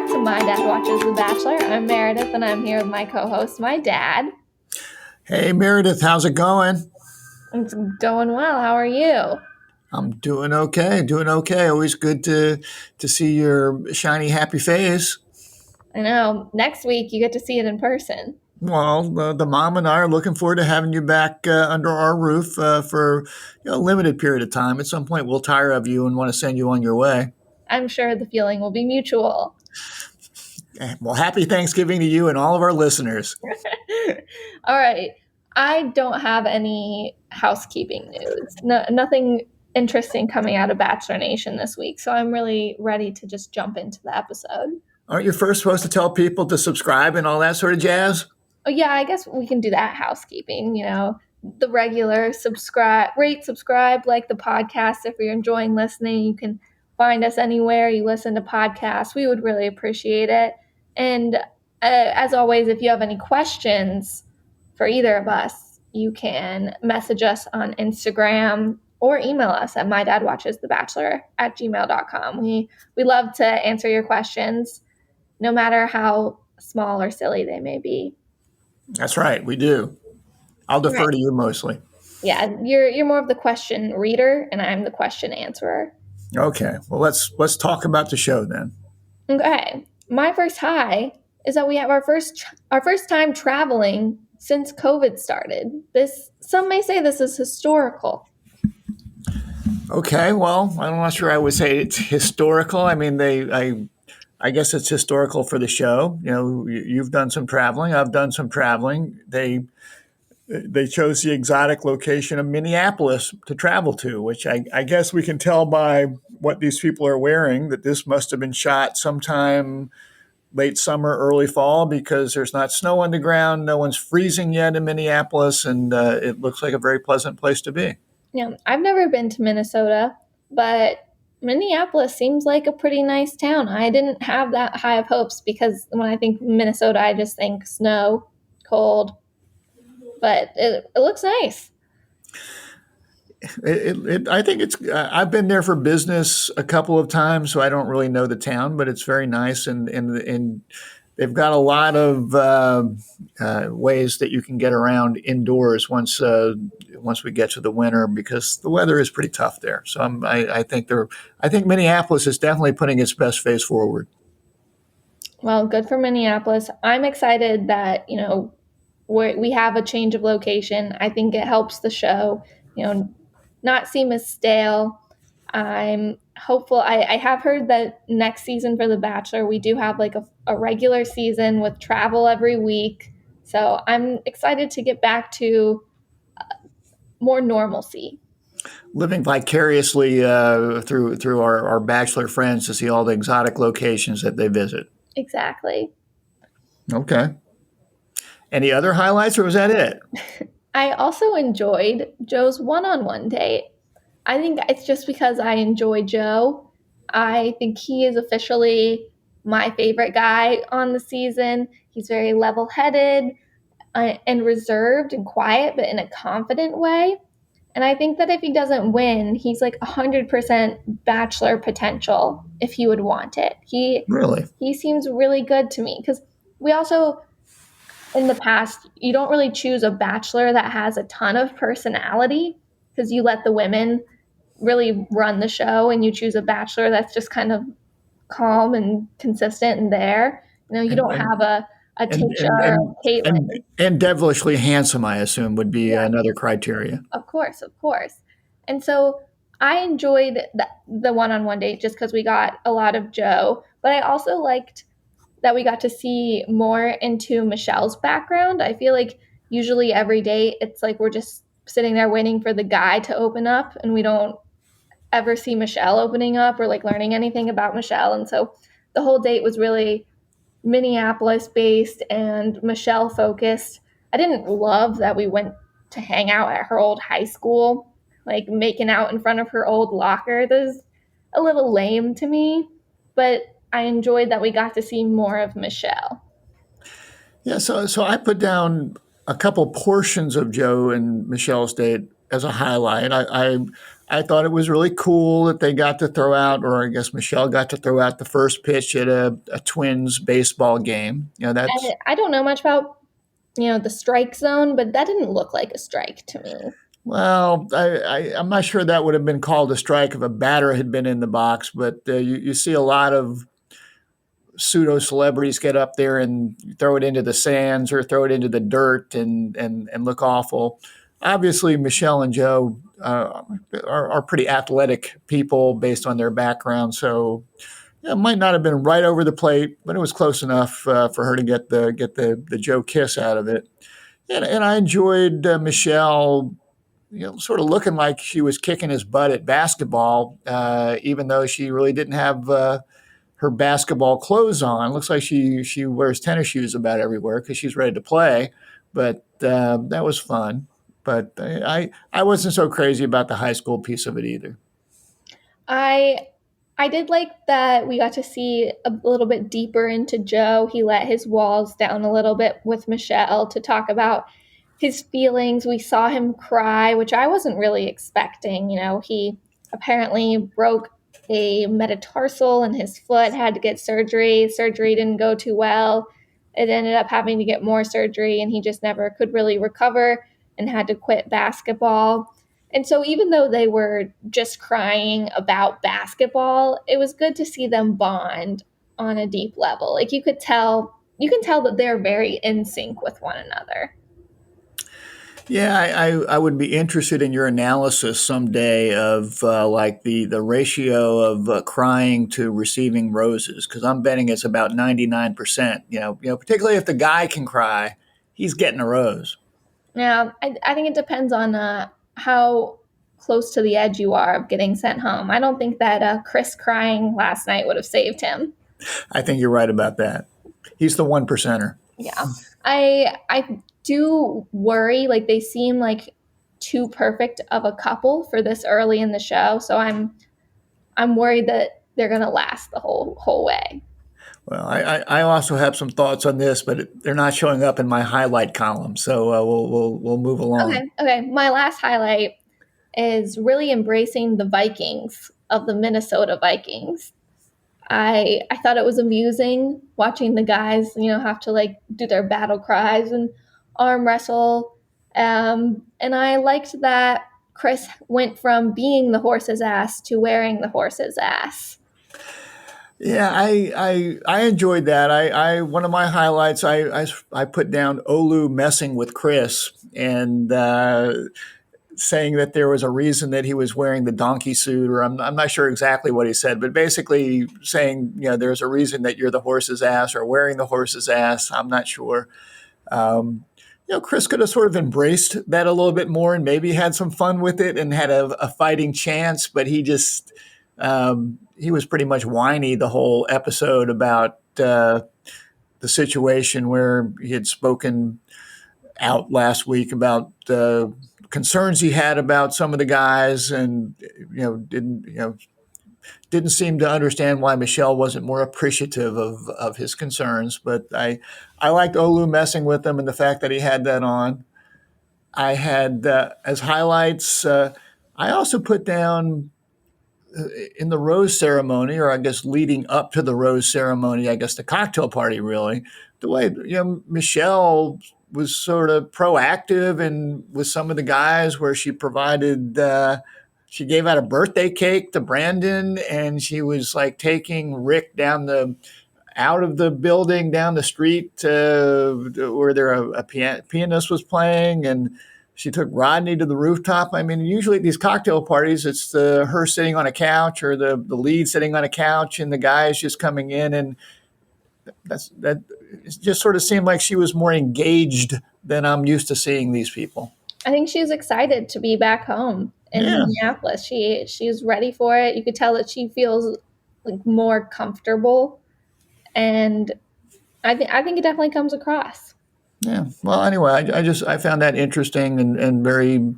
back to My Dad Watches The Bachelor. I'm Meredith, and I'm here with my co-host, my dad. Hey, Meredith, how's it going? It's going well. How are you? I'm doing okay. Always good to see your shiny, happy face. I know. Next week, you get to see it in person. Well, the mom and I are looking forward to having you back under our roof for a limited period of time. At some point, we'll tire of you and want to send you on your way. I'm sure the feeling will be mutual. Well, happy Thanksgiving to you and all of our listeners. All right. I don't have any housekeeping news. Nothing interesting coming out of Bachelor Nation this week, so I'm really ready to just jump into the episode. Aren't you first supposed to tell people to subscribe and all that sort of jazz? Oh, yeah, I guess we can do that housekeeping, the regular rate, subscribe, like the podcast. If you're enjoying listening, you can find us anywhere you listen to podcasts. We would really appreciate it. And as always, if you have any questions for either of us, you can message us on Instagram or email us at mydadwatchesthebachelor@gmail.com. We love to answer your questions, no matter how small or silly they may be. That's right, we do. I'll defer to you mostly. Yeah, you're more of the question reader, and I'm the question answerer. Okay, well let's talk about the show then. Okay, my first high is that we have our first time traveling since COVID started. Some may say this is historical. Okay, well, I'm not sure I would say it's historical. I mean, I guess it's historical for the show. You know, you've done some traveling. I've done some traveling. They chose the exotic location of Minneapolis to travel to, which I guess we can tell by what these people are wearing that this must have been shot sometime late summer, early fall, because there's not snow on the ground. No one's freezing yet in Minneapolis, and it looks like a very pleasant place to be. Yeah, I've never been to Minnesota, but Minneapolis seems like a pretty nice town. I didn't have that high of hopes because when I think Minnesota, I just think snow, cold, but it looks nice. I think it's. I've been there for business a couple of times, so I don't really know the town, but it's very nice, and they've got a lot of ways that you can get around indoors once we get to the winter, because the weather is pretty tough there. So I think Minneapolis is definitely putting its best face forward. Well, good for Minneapolis. I'm excited that we have a change of location. I think it helps the show, not seem as stale. I'm hopeful. I have heard that next season for The Bachelor, we do have like a regular season with travel every week. So I'm excited to get back to more normalcy. Living vicariously through our Bachelor friends to see all the exotic locations that they visit. Exactly. Okay. Any other highlights, or was that it? I also enjoyed Joe's one-on-one date. I think it's just because I enjoy Joe. I think he is officially my favorite guy on the season. He's very level-headed and reserved and quiet, but in a confident way. And I think that if he doesn't win, he's like 100% Bachelor potential if he would want it. He seems really good to me, because we also, in the past, you don't really choose a Bachelor that has a ton of personality, because you let the women really run the show, and you choose a Bachelor that's just kind of calm and consistent and there. You don't have a Tisha or Caitlyn. And devilishly handsome, I assume, would be another criteria. Of course. And so I enjoyed the one-on-one date just because we got a lot of Joe, but I also liked that we got to see more into Michelle's background. I feel like usually every date, it's like we're just sitting there waiting for the guy to open up, and we don't ever see Michelle opening up or like learning anything about Michelle. And so the whole date was really Minneapolis based and Michelle focused. I didn't love that we went to hang out at her old high school, like making out in front of her old locker. That was a little lame to me, but I enjoyed that we got to see more of Michelle. Yeah, so I put down a couple portions of Joe and Michelle's date as a highlight. I thought it was really cool that they got to throw out, or I guess Michelle got to throw out the first pitch at a Twins baseball game. That's I don't know much about, the strike zone, but that didn't look like a strike to me. well, I'm not sure that would have been called a strike if a batter had been in the box, but you see a lot of pseudo celebrities get up there and throw it into the sands or throw it into the dirt and look awful. Obviously, Michelle and Joe are pretty athletic people based on their background, so yeah, it might not have been right over the plate, but it was close enough for her to get the Joe kiss out of it. And I enjoyed Michelle, sort of looking like she was kicking his butt at basketball, even though she really didn't have her basketball clothes on. Looks like she wears tennis shoes about everywhere because she's ready to play. But that was fun. But I wasn't so crazy about the high school piece of it either. I I did like that we got to see a little bit deeper into Joe. He let his walls down a little bit with Michelle to talk about his feelings. We saw him cry, which I wasn't really expecting. He apparently broke a metatarsal in his foot, had to get surgery. Surgery didn't go too well. It ended up having to get more surgery, and he just never could really recover and had to quit basketball. And so, even though they were just crying about basketball, it was good to see them bond on a deep level. Like you can tell that they're very in sync with one another. Yeah, I would be interested in your analysis someday of like the ratio of crying to receiving roses because I'm betting it's about 99%. Particularly if the guy can cry, he's getting a rose. Yeah, I think it depends on how close to the edge you are of getting sent home. I don't think that Chris crying last night would have saved him. I think you're right about that. He's the one percenter. Yeah, I do worry. Like they seem like too perfect of a couple for this early in the show, so I'm worried that they're gonna last the whole way. Well, I also have some thoughts on this, but they're not showing up in my highlight column, so we'll move along. Okay. My last highlight is really embracing the Vikings of the Minnesota Vikings. I thought it was amusing watching the guys, have to like do their battle cries and arm wrestle. And I liked that Chris went from being the horse's ass to wearing the horse's ass. Yeah, I enjoyed that. I one of my highlights I put down Olu messing with Chris and saying that there was a reason that he was wearing the donkey suit, or I'm not sure exactly what he said, but basically saying there's a reason that you're the horse's ass or wearing the horse's ass. I'm not sure. Um, Chris could have sort of embraced that a little bit more and maybe had some fun with it and had a fighting chance, but he was pretty much whiny the whole episode about the situation where he had spoken out last week about concerns he had about some of the guys, and didn't seem to understand why Michelle wasn't more appreciative of his concerns. But I liked Olu messing with him and the fact that he had that on. I had as highlights. I also put down in the rose ceremony, or I guess leading up to the rose ceremony, I guess the cocktail party, really, the way Michelle was sort of proactive and with some of the guys, where she provided. She gave out a birthday cake to Brandon, and she was like taking Rick out of the building down the street where a pianist was playing, and she took Rodney to the rooftop. I mean, usually at these cocktail parties, it's her sitting on a couch or the lead sitting on a couch, and the guys just coming in, and that it just sort of seemed like she was more engaged than I'm used to seeing these people. I think she's excited to be back home in Yeah, Minneapolis. She's ready for it. You could tell that she feels like more comfortable, and I think it definitely comes across. yeah. Well, anyway, I found that interesting and very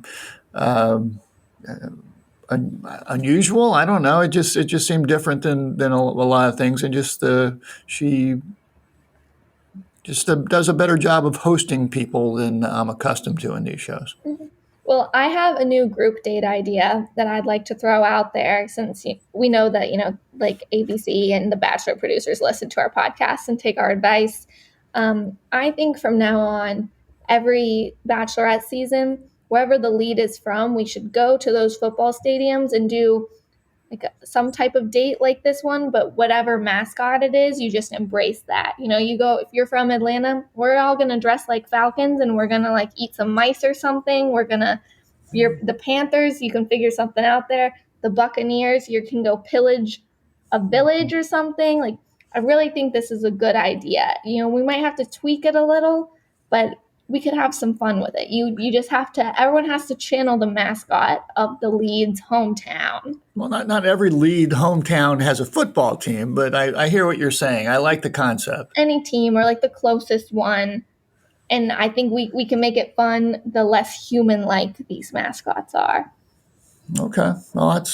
unusual. I don't know. It just seemed different than a lot of things, and just she just does a better job of hosting people than I'm accustomed to in these shows. Mhm. Well, I have a new group date idea that I'd like to throw out there since we know that, like ABC and the Bachelor producers listen to our podcast and take our advice. I think from now on, every Bachelorette season, wherever the lead is from, we should go to those football stadiums and do like some type of date like this one, but whatever mascot it is, you just embrace that. You go, if you're from Atlanta, we're all going to dress like Falcons and we're going to like eat some mice or something. You're the Panthers, you can figure something out there. The Buccaneers, you can go pillage a village or something. Like, I really think this is a good idea. We might have to tweak it a little, but we could have some fun with it. You just have to, everyone has to channel the mascot of the lead's hometown. Well, not every lead hometown has a football team, but I hear what you're saying. I like the concept. Any team or like the closest one. And I think we can make it fun the less human like these mascots are. Okay. Well,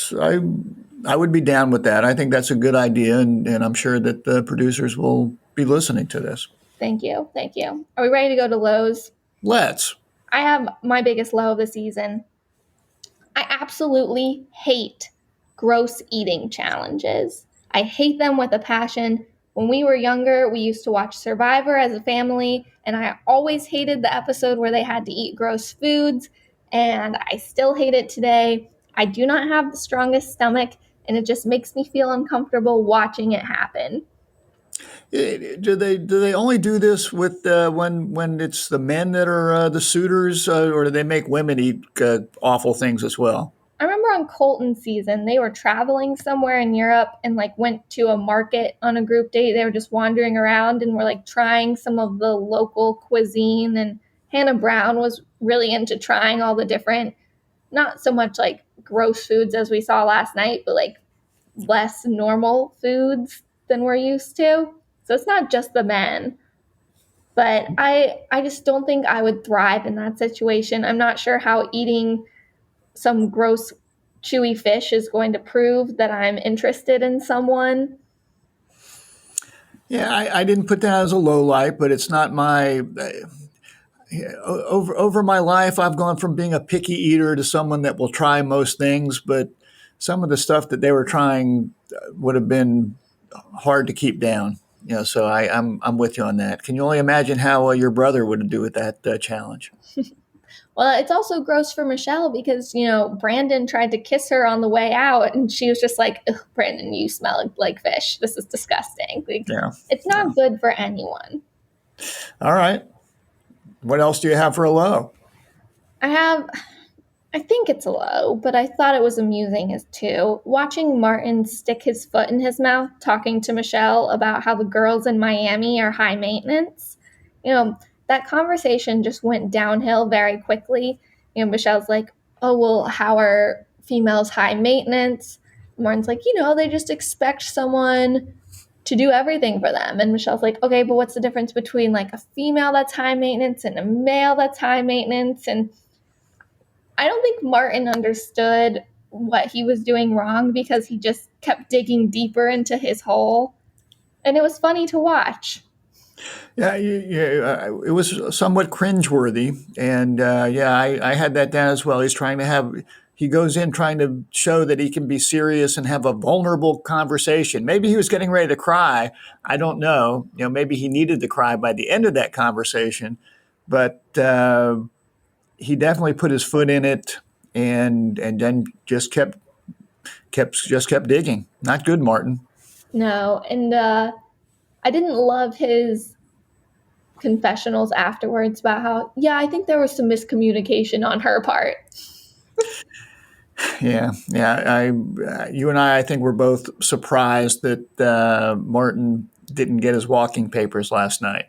I would be down with that. I think that's a good idea, and I'm sure that the producers will be listening to this. Thank you. Thank you. Are we ready to go to lows? Let's. I have my biggest low of the season. I absolutely hate gross eating challenges. I hate them with a passion. When we were younger, we used to watch Survivor as a family, and I always hated the episode where they had to eat gross foods, and I still hate it today. I do not have the strongest stomach, and it just makes me feel uncomfortable watching it happen. Do they only do this with when it's the men that are the suitors, or do they make women eat awful things as well? I remember on Colton's season, they were traveling somewhere in Europe and like went to a market on a group date. They were just wandering around and were like trying some of the local cuisine. And Hannah Brown was really into trying all the different, not so much like gross foods as we saw last night, but like less normal foods than we're used to. So it's not just the men. But I just don't think I would thrive in that situation. I'm not sure how eating some gross chewy fish is going to prove that I'm interested in someone. Yeah, I didn't put that as a low light, but it's not my. Over my life, I've gone from being a picky eater to someone that will try most things, but some of the stuff that they were trying would have been hard to keep down. So I'm with you on that. Can you only imagine how your brother would do with that challenge? Well, it's also gross for Michelle because, Brandon tried to kiss her on the way out and she was just like, ugh, Brandon, you smell like fish. This is disgusting. Like, Yeah. It's not good for anyone. All right. What else do you have for a low? I think it's a low, but I thought it was amusing as too. Watching Martin stick his foot in his mouth talking to Michelle about how the girls in Miami are high maintenance. That conversation just went downhill very quickly. Michelle's like, oh, well, how are females high maintenance? Martin's like, they just expect someone to do everything for them. And Michelle's like, okay, but what's the difference between like a female that's high maintenance and a male that's high maintenance? And I don't think Martin understood what he was doing wrong because he just kept digging deeper into his hole. And it was funny to watch. Yeah, it was somewhat cringeworthy, and I had that down as well. He goes in trying to show that he can be serious and have a vulnerable conversation. Maybe he was getting ready to cry. I don't know. Maybe he needed to cry by the end of that conversation, but he definitely put his foot in it, and then just kept digging. Not good, Martin. No, and I didn't love his confessionals afterwards about how, I think there was some miscommunication on her part. Yeah. You and I think we're both surprised that Martin didn't get his walking papers last night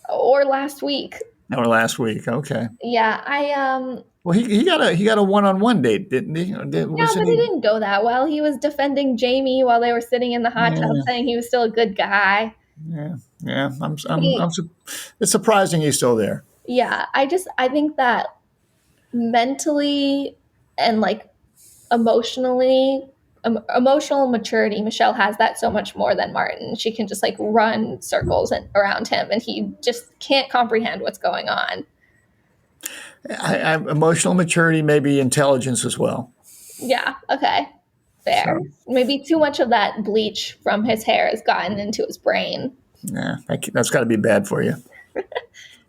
Or last week. or last week. Okay. Yeah, I Well, he got a one-on-one date, didn't he? yeah, but it didn't go that well. He was defending Jamie while they were sitting in the hot tub, saying he was still a good guy. Yeah. It's surprising he's still there. Yeah, I think that mentally and like emotionally, emotional maturity, Michelle has that so much more than Martin. She can just like run circles around him, and he just can't comprehend what's going on. Emotional maturity, maybe intelligence as well. Yeah, okay. Fair. So, Maybe too much of that bleach from his hair has gotten into his brain. yeah, that's got to be bad for you.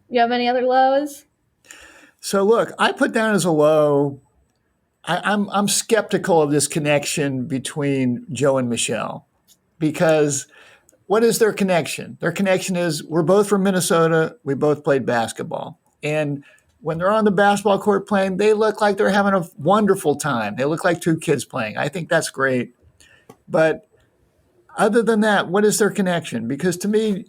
You have any other lows? So, look, I put down as a low. I'm skeptical of this connection between Joe and Michelle because what is their connection? Their connection is we're both from Minnesota. We both played basketball. And when they're on the basketball court playing, they look like they're having a wonderful time. They look like two kids playing. I think that's great. But other than that, what is their connection? Because to me,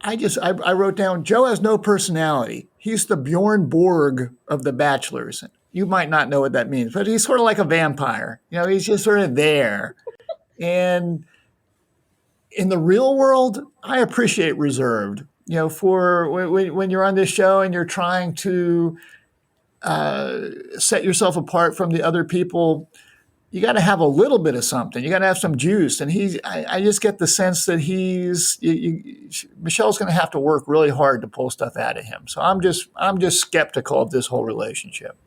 I wrote down Joe has no personality. He's the Bjorn Borg of the Bachelors. You might not know what that means, but he's sort of like a vampire. He's just sort of there. And in the real world, I appreciate reserved. For when you're on this show and you're trying to set yourself apart from the other people, you got to have a little bit of something. You got to have some juice. And I just get the sense that Michelle's going to have to work really hard to pull stuff out of him. So I'm just skeptical of this whole relationship.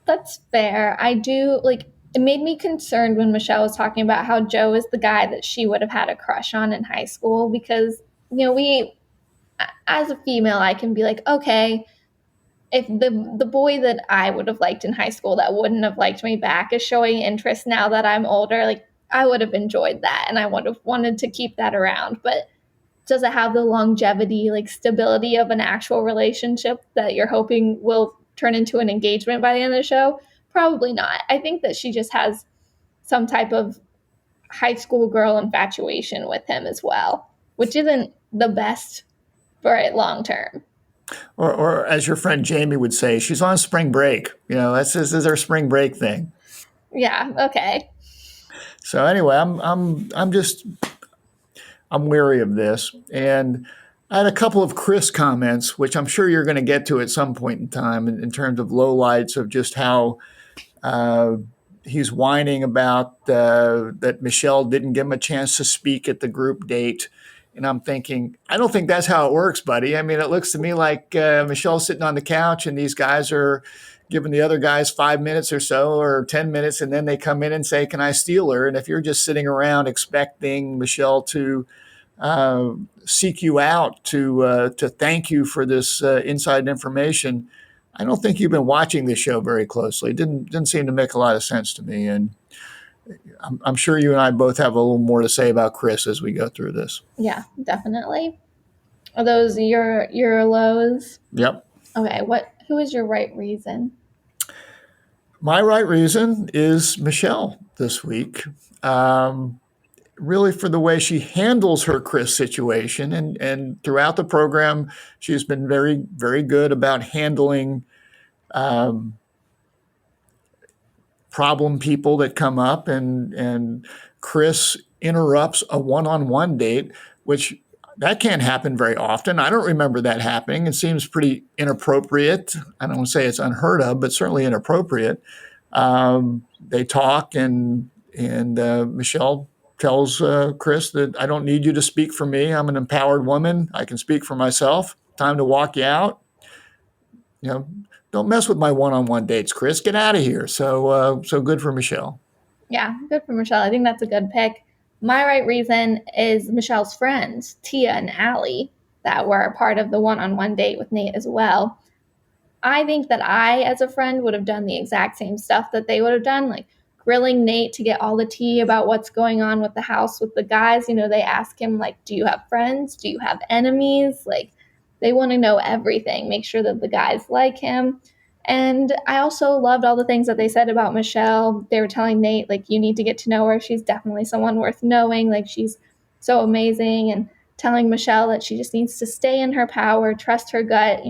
That's fair. I do like it made me concerned when Michelle was talking about how Joe is the guy that she would have had a crush on in high school because, we, as a female, I can be like, okay, if the boy that I would have liked in high school that wouldn't have liked me back is showing interest now that I'm older, like I would have enjoyed that and I would have wanted to keep that around. But does it have the longevity, like stability of an actual relationship that you're hoping will turn into an engagement by the end of the show? Probably not. I think that she just has some type of high school girl infatuation with him as well, which isn't the best for it long term. Or as your friend Jamie would say, she's on spring break. This is her spring break thing. Yeah, okay. So anyway, I'm wary of this. And I had a couple of Chris comments, which I'm sure you're going to get to at some point in time in terms of lowlights of just how uh, he's whining about that Michelle didn't give him a chance to speak at the group date. And I'm thinking, I don't think that's how it works, buddy. I mean, it looks to me like Michelle's sitting on the couch and these guys are giving the other guys 5 minutes or so or 10 minutes. And then they come in and say, can I steal her? And if you're just sitting around expecting Michelle to seek you out to thank you for this inside information, I don't think you've been watching this show very closely. It didn't seem to make a lot of sense to me. And I'm sure you and I both have a little more to say about Chris as we go through this. Yeah, definitely. Are those your lows? Yep. Okay, who is your right reason? My right reason is Michelle this week. Really for the way she handles her Chris situation. And throughout the program, she's been very, very good about handling problem people that come up. And Chris interrupts a one-on-one date, which that can't happen very often. I don't remember that happening. It seems pretty inappropriate. I don't want to say it's unheard of, but certainly inappropriate. They talk, and Michelle tells Chris that I don't need you to speak for me. I'm an empowered woman. I can speak for myself. Time to walk you out. Don't mess with my one-on-one dates, Chris. Get out of here. So good for Michelle. Yeah, good for Michelle. I think that's a good pick. My right reason is Michelle's friends, Tia and Allie, that were a part of the one-on-one date with Nate as well. I think that I, as a friend, would have done the exact same stuff that they would have done, like grilling Nate to get all the tea about what's going on with the house with the guys. They ask him, like, do you have friends? Do you have enemies? Like, they want to know everything, make sure that the guys like him. And I also loved all the things that they said about Michelle. They were telling Nate, like, you need to get to know her. She's definitely someone worth knowing. Like, she's so amazing. And telling Michelle that she just needs to stay in her power, trust her gut.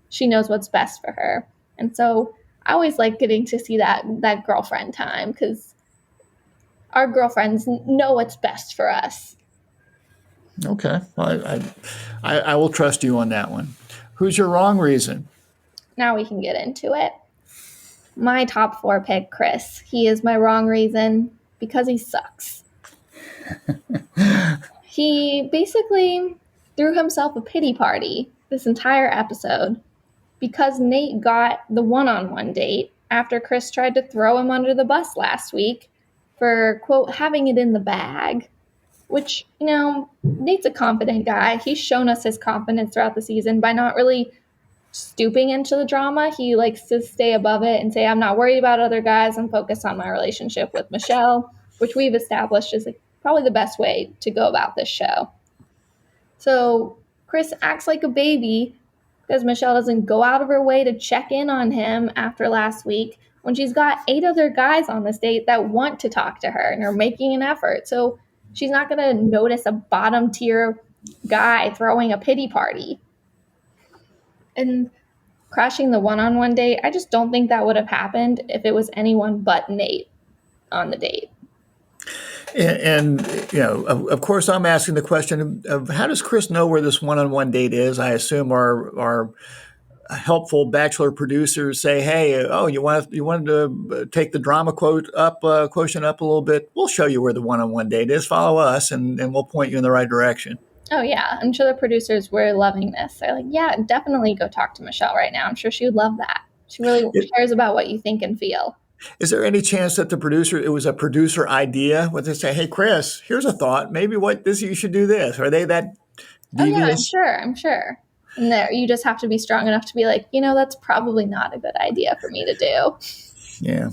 She knows what's best for her. And so I always like getting to see that girlfriend time because our girlfriends know what's best for us. Okay. Well, I will trust you on that one. Who's your wrong reason? Now we can get into it. My top 4 pick, Chris. He is my wrong reason because he sucks. He basically threw himself a pity party this entire episode. because Nate got the one on one date after Chris tried to throw him under the bus last week for, quote, having it in the bag. Which, Nate's a confident guy. He's shown us his confidence throughout the season by not really stooping into the drama. He likes to stay above it and say, I'm not worried about other guys. I'm focused on my relationship with Michelle, which we've established is like probably the best way to go about this show. So Chris acts like a baby because Michelle doesn't go out of her way to check in on him after last week when she's got 8 other guys on this date that want to talk to her and are making an effort. So she's not going to notice a bottom tier guy throwing a pity party. And crashing the one on one date, I just don't think that would have happened if it was anyone but Nate on the date. And of course, I'm asking the question of how does Chris know where this one-on-one date is? I assume our helpful Bachelor producers say, "Hey, wanted to take the drama quotient up a little bit. We'll show you where the one-on-one date is. Follow us, and we'll point you in the right direction." Oh, yeah. I'm sure the producers were loving this. They're like, yeah, definitely go talk to Michelle right now. I'm sure she would love that. She really cares about what you think and feel. Is there any chance that it was a producer idea? Where they say, "Hey, Chris, here's a thought. Maybe you should do this." Are they that Oh, yeah, devious? I'm sure. And there, you just have to be strong enough to be like, that's probably not a good idea for me to do. Yeah.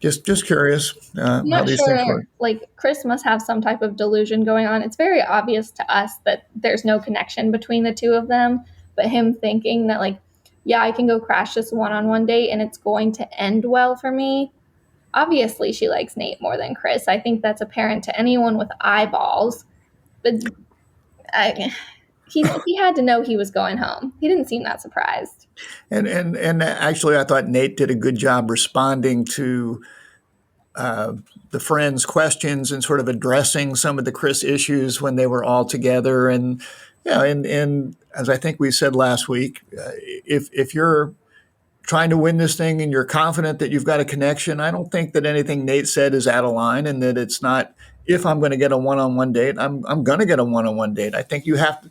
Just curious I'm how not these things sure, work. like, Chris must have some type of delusion going on. It's very obvious to us that there's no connection between the two of them, but him thinking that, like, yeah, I can go crash this one on one date and it's going to end well for me. Obviously, she likes Nate more than Chris. I think that's apparent to anyone with eyeballs. But he had to know he was going home. He didn't seem that surprised. And actually, I thought Nate did a good job responding to the friends' questions and sort of addressing some of the Chris issues when they were all together. And and as I think we said last week, if you're trying to win this thing and you're confident that you've got a connection, I don't think that anything Nate said is out of line, and that it's not, if I'm going to get a one-on-one date, I'm going to get a one-on-one date. I think you have to.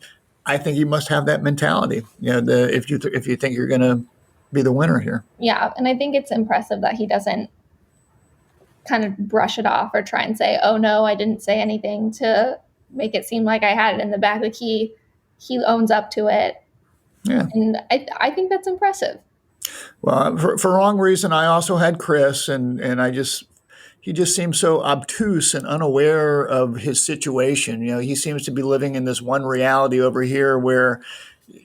I think you must have that mentality. If you think you're going to be the winner here. Yeah, and I think it's impressive that he doesn't kind of brush it off or try and say, "Oh no, I didn't say anything," to make it seem like I had it in the back. Like he owns up to it, Yeah. and I think that's impressive. Well, for wrong reason, I also had Chris, and he just seems so obtuse and unaware of his situation. He seems to be living in this one reality over here where,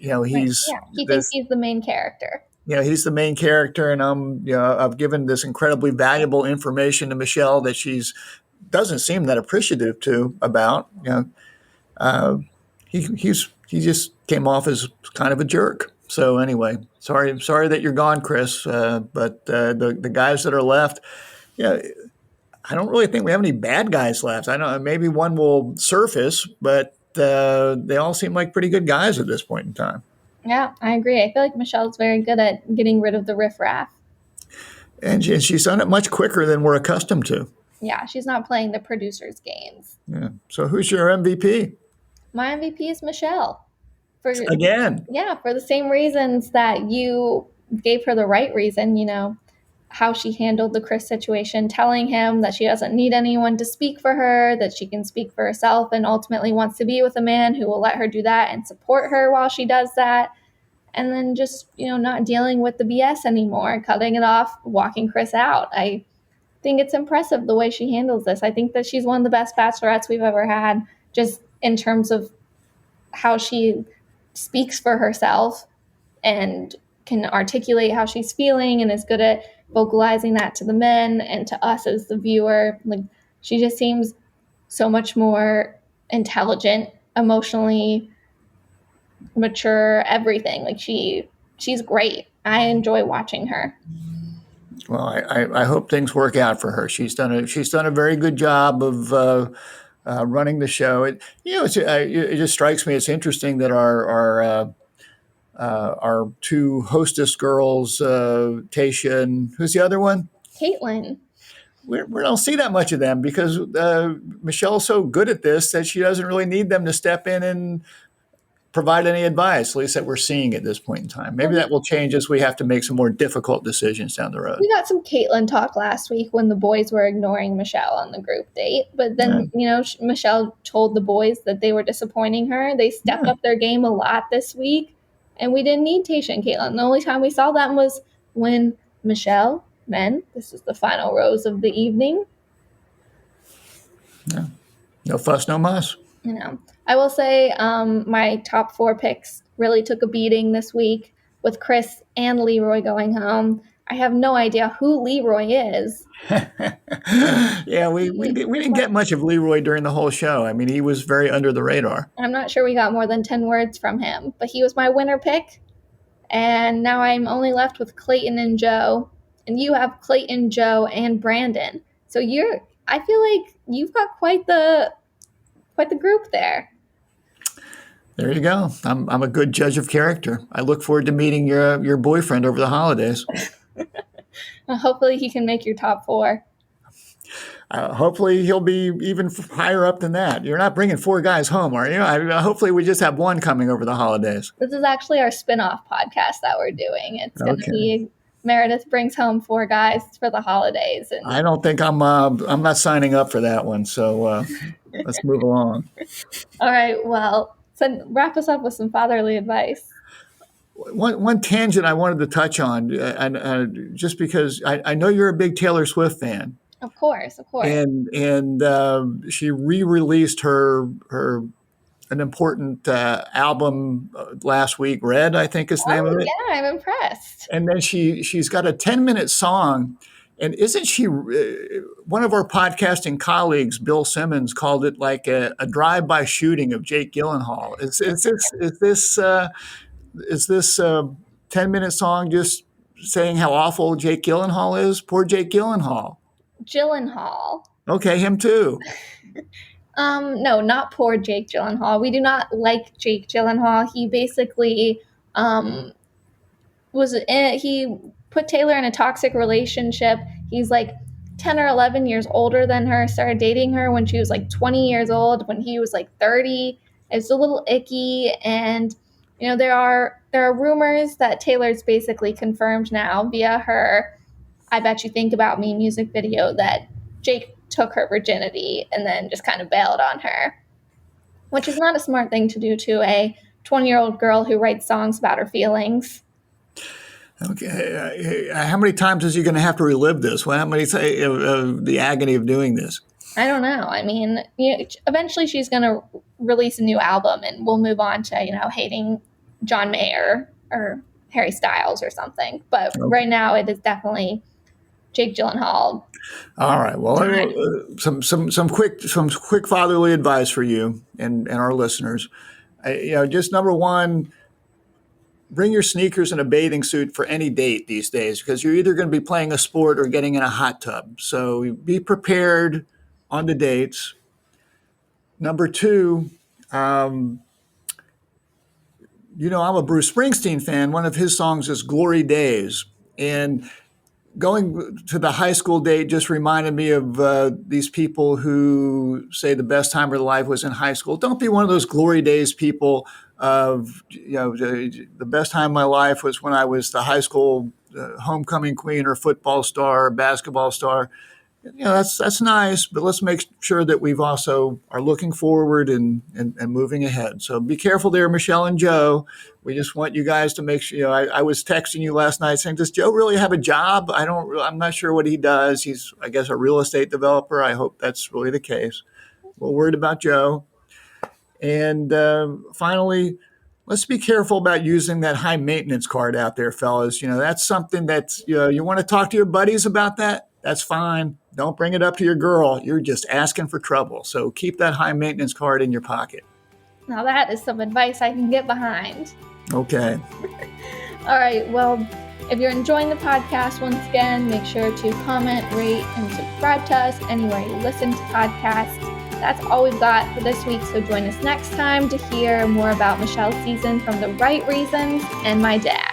Right. he's Yeah, he thinks this. he's the main character. He's the main character, and I've given this incredibly valuable information to Michelle that she's doesn't seem that appreciative to about. He just came off as kind of a jerk. So anyway, sorry that you're gone, Chris. But the guys that are left, yeah, I don't really think we have any bad guys left. I don't. Maybe one will surface, but they all seem like pretty good guys at this point in time. Yeah, I agree. I feel like Michelle's very good at getting rid of the riffraff. And she's done it much quicker than we're accustomed to. Yeah, she's not playing the producer's games. Yeah. So who's your MVP? My MVP is Michelle. For Again. Yeah, for the same reasons that you gave her the right reason, how she handled the Chris situation, telling him that she doesn't need anyone to speak for her, that she can speak for herself, and ultimately wants to be with a man who will let her do that and support her while she does that. And then just, not dealing with the BS anymore, cutting it off, walking Chris out. I think it's impressive the way she handles this. I think that she's one of the best bachelorettes we've ever had, just in terms of how she speaks for herself and can articulate how she's feeling and is good at vocalizing that to the men and to us as the viewer. Like, she just seems so much more intelligent, emotionally mature, everything. Like, she's great. I enjoy watching her. Well, I hope things work out for her. She's done a very good job of running the show. It just strikes me. It's interesting that our two hostess girls, Tasha and who's the other one? Caitlin. We don't see that much of them because Michelle's so good at this that she doesn't really need them to step in and provide any advice, at least that we're seeing at this point in time. Maybe that will change as we have to make some more difficult decisions down the road. We got some Caitlin talk last week when the boys were ignoring Michelle on the group date. But then, Michelle told the boys that they were disappointing her. They stepped up their game a lot this week, and we didn't need Tasha and Caitlin. The only time we saw them was when Michelle, this is the final rose of the evening. Yeah. No fuss, no muss. I will say my top 4 picks really took a beating this week with Chris and Leroy going home. I have no idea who Leroy is. Yeah, we didn't get much of Leroy during the whole show. I mean, he was very under the radar. I'm not sure we got more than 10 words from him, but he was my winner pick. And now I'm only left with Clayton and Joe. And you have Clayton, Joe, and Brandon. So I feel like you've got quite the group there. There you go. I'm a good judge of character. I look forward to meeting your boyfriend over the holidays. Hopefully he can make your top 4. Hopefully he'll be even higher up than that. You're not bringing 4 guys home, are you? Hopefully we just have one coming over the holidays. This is actually our spin-off podcast that we're doing. It's going to be Meredith brings home 4 guys for the holidays. And I don't think I'm not signing up for that one. So let's move along. All right. Well, so wrap us up with some fatherly advice. One tangent I wanted to touch on, and just because I know you're a big Taylor Swift fan. Of course. And she re-released her an important album last week. Red, I think is the name of it. Yeah, I'm impressed. And then she's got a 10-minute song. And isn't she one of our podcasting colleagues, Bill Simmons, called it like a drive-by shooting of Jake Gyllenhaal? Is this 10-minute song just saying how awful Jake Gyllenhaal is? Poor Jake Gyllenhaal. Gyllenhaal. Okay, him too. No, not poor Jake Gyllenhaal. We do not like Jake Gyllenhaal. He basically he put Taylor in a toxic relationship. He's like 10 or 11 years older than her, started dating her when she was like 20 years old, when he was like 30. It's a little icky. And, there are rumors that Taylor's basically confirmed now via her I Bet You Think About Me music video that Jake took her virginity and then just kind of bailed on her, which is not a smart thing to do to a 20-year-old girl who writes songs about her feelings. Okay. How many times is he going to have to relive this? How many the agony of doing this? I don't know. I mean, eventually she's going to release a new album and we'll move on to, hating John Mayer or Harry Styles or something. But right now it is definitely Jake Gyllenhaal. All right. Well, some quick fatherly advice for you and our listeners. Just number one, bring your sneakers and a bathing suit for any date these days because you're either going to be playing a sport or getting in a hot tub. So be prepared on the dates. Number two, I'm a Bruce Springsteen fan. One of his songs is Glory Days. And going to the high school date just reminded me of these people who say the best time of their life was in high school. Don't be one of those glory days people of, the best time of my life was when I was the high school homecoming queen or football star or basketball star. That's nice, but let's make sure that we've also are looking forward and moving ahead. So be careful there, Michelle and Joe. We just want you guys to make sure. I was texting you last night saying, does Joe really have a job? I'm not sure what he does. He's, I guess, a real estate developer. I hope that's really the case. We're worried about Joe. And finally, let's be careful about using that high maintenance card out there, fellas. That's something that's, you want to talk to your buddies about that. That's fine. Don't bring it up to your girl. You're just asking for trouble. So keep that high maintenance card in your pocket. Now that is some advice I can get behind. Okay. All right. Well, if you're enjoying the podcast, once again, make sure to comment, rate, and subscribe to us anywhere you listen to podcasts. That's all we've got for this week. So join us next time to hear more about Michelle's season from the right reasons and my dad.